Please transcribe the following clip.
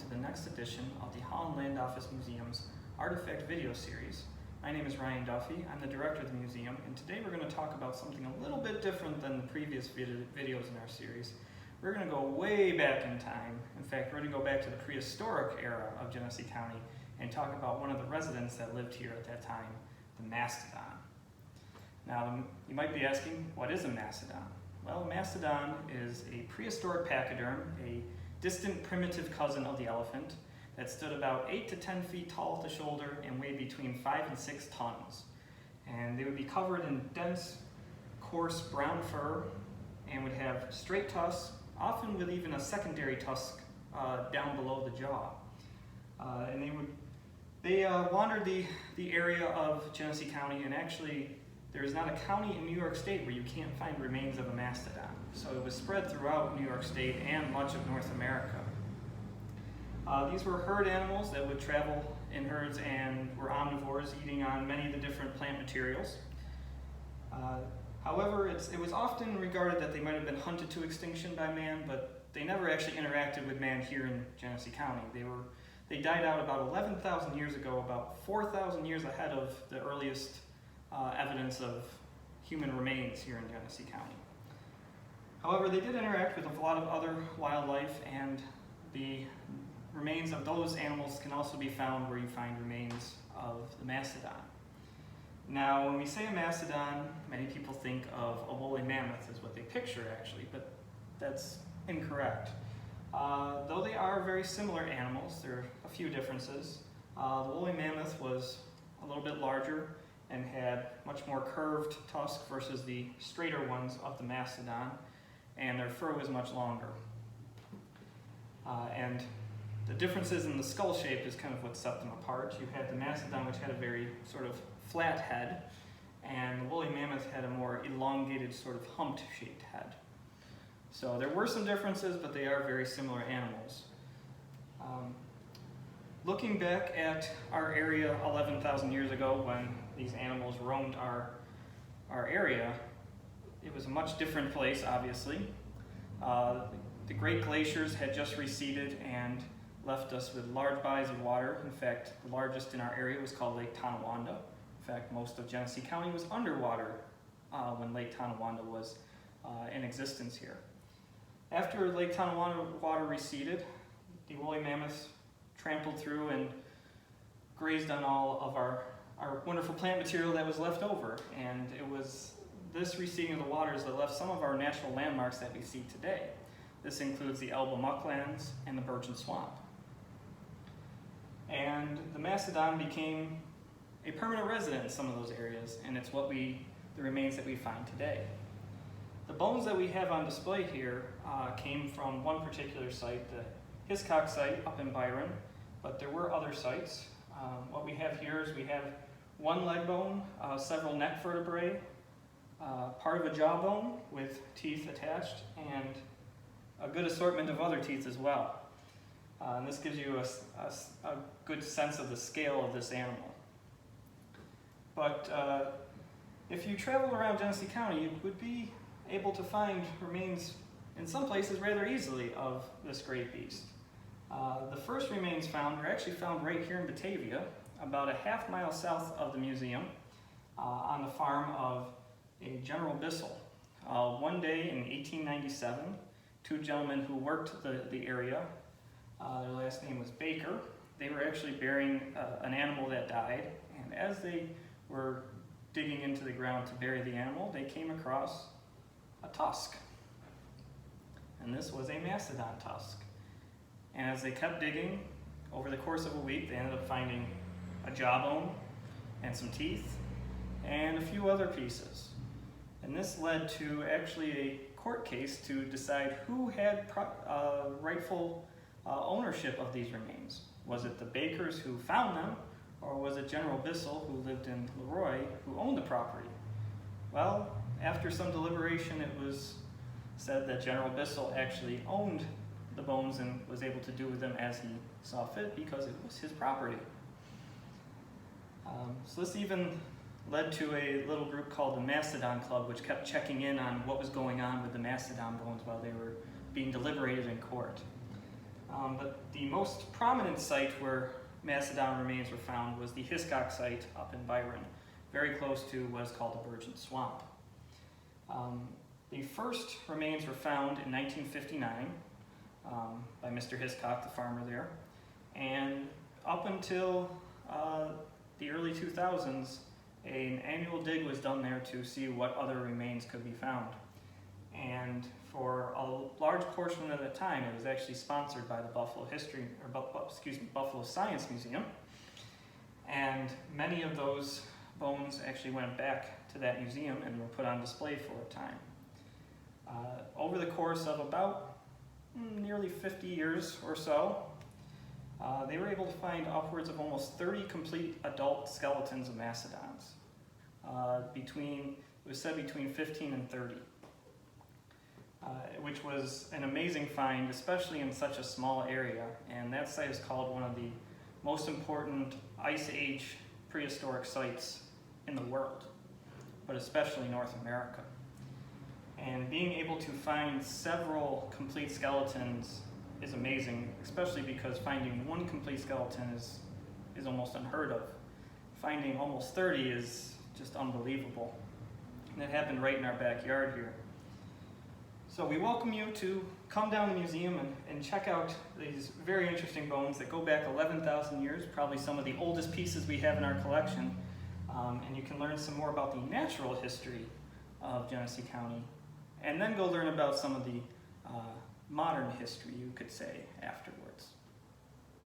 to the next edition of the Holland Land Office Museum's Artifact video series. My name is Ryan Duffy, I'm the director of the museum, and today we're going to talk about something a little bit different than the previous videos in our series. We're going to go way back in time. In fact, we're going to go back to the prehistoric era of Genesee County and talk about one of the residents that lived here at that time, the Mastodon. Now, you might be asking, what is a Mastodon? Well, a Mastodon is a prehistoric pachyderm, a distant primitive cousin of the elephant that stood about 8 to 10 feet tall at the shoulder and weighed between 5 and 6 tons. And they would be covered in dense, coarse brown fur and would have straight tusks, often with even a secondary tusk down below the jaw. They wandered the area of Genesee County, and actually there is not a county in New York State where you can't find remains of a mastodon. So it was spread throughout New York State and much of North America. These were herd animals that would travel in herds and were omnivores, eating on many of the different plant materials. However, it was often regarded that they might have been hunted to extinction by man, but they never actually interacted with man here in Genesee County. They died out about 11,000 years ago, about 4,000 years ahead of the earliest evidence of human remains here in Genesee County. However, they did interact with a lot of other wildlife, and the remains of those animals can also be found where you find remains of the mastodon. Now, when we say a mastodon, many people think of a woolly mammoth is what they picture actually, but that's incorrect. Though they are very similar animals, there are a few differences. The woolly mammoth was a little bit larger and had much more curved tusks versus the straighter ones of the mastodon, and their fur was much longer. And the differences in the skull shape is kind of what set them apart. You had the mastodon, which had a very sort of flat head, and the woolly mammoth had a more elongated, sort of humped-shaped head. So there were some differences, but they are very similar animals. Looking back at our area 11,000 years ago when these animals roamed our area, it was a much different place, obviously. The great glaciers had just receded and left us with large bodies of water. In fact, the largest in our area was called Lake Tonawanda. In fact, most of Genesee County was underwater when Lake Tonawanda was in existence here. After Lake Tonawanda water receded, the woolly mammoths trampled through and grazed on all of our wonderful plant material that was left over. And it was this receding of the waters that left some of our natural landmarks that we see today. This includes the Elba mucklands and the birchen swamp. And the mastodon became a permanent resident in some of those areas, and it's the remains that we find today. The bones that we have on display here came from one particular site, the Hiscox Site up in Byron, but there were other sites. What we have here is we have one leg bone, several neck vertebrae, part of a jawbone with teeth attached, and a good assortment of other teeth as well. And this gives you a good sense of the scale of this animal. But if you travel around Genesee County, you would be able to find remains in some places rather easily of this great beast. The first remains found were actually found right here in Batavia, about a half mile south of the museum, on the farm of a General Bissell. One day in 1897, two gentlemen who worked the area, their last name was Baker, they were actually burying an animal that died, and as they were digging into the ground to bury the animal, they came across a tusk. And this was a mastodon tusk. And as they kept digging, over the course of a week, they ended up finding a jawbone and some teeth and a few other pieces. And this led to actually a court case to decide who had rightful ownership of these remains. Was it the Bakers who found them, or was it General Bissell, who lived in Leroy, who owned the property? Well, after some deliberation, it was said that General Bissell actually owned the bones and was able to do with them as he saw fit because it was his property. So this even led to a little group called the Mastodon Club, which kept checking in on what was going on with the mastodon bones while they were being deliberated in court. But the most prominent site where Macedon remains were found was the Hiscox Site up in Byron, very close to what is called the Virgin Swamp. The first remains were found in 1959 by Mr. Hiscox, the farmer there, and up until the early 2000s, an annual dig was done there to see what other remains could be found. And for a large portion of the time, it was actually sponsored by the Buffalo Science Museum. And many of those bones actually went back to that museum and were put on display for a time. Over the course of about nearly 50 years or so, they were able to find upwards of almost 30 complete adult skeletons of mastodons. It was said between 15 and 30. Which was an amazing find, especially in such a small area. And that site is called one of the most important Ice Age prehistoric sites in the world, but especially North America. And being able to find several complete skeletons is amazing, especially because finding one complete skeleton is almost unheard of. Finding almost 30 is just unbelievable. And it happened right in our backyard here. So we welcome you to come down to the museum and check out these very interesting bones that go back 11,000 years, probably some of the oldest pieces we have in our collection. And you can learn some more about the natural history of Genesee County, and then go learn about some of the modern history, you could say, afterwards.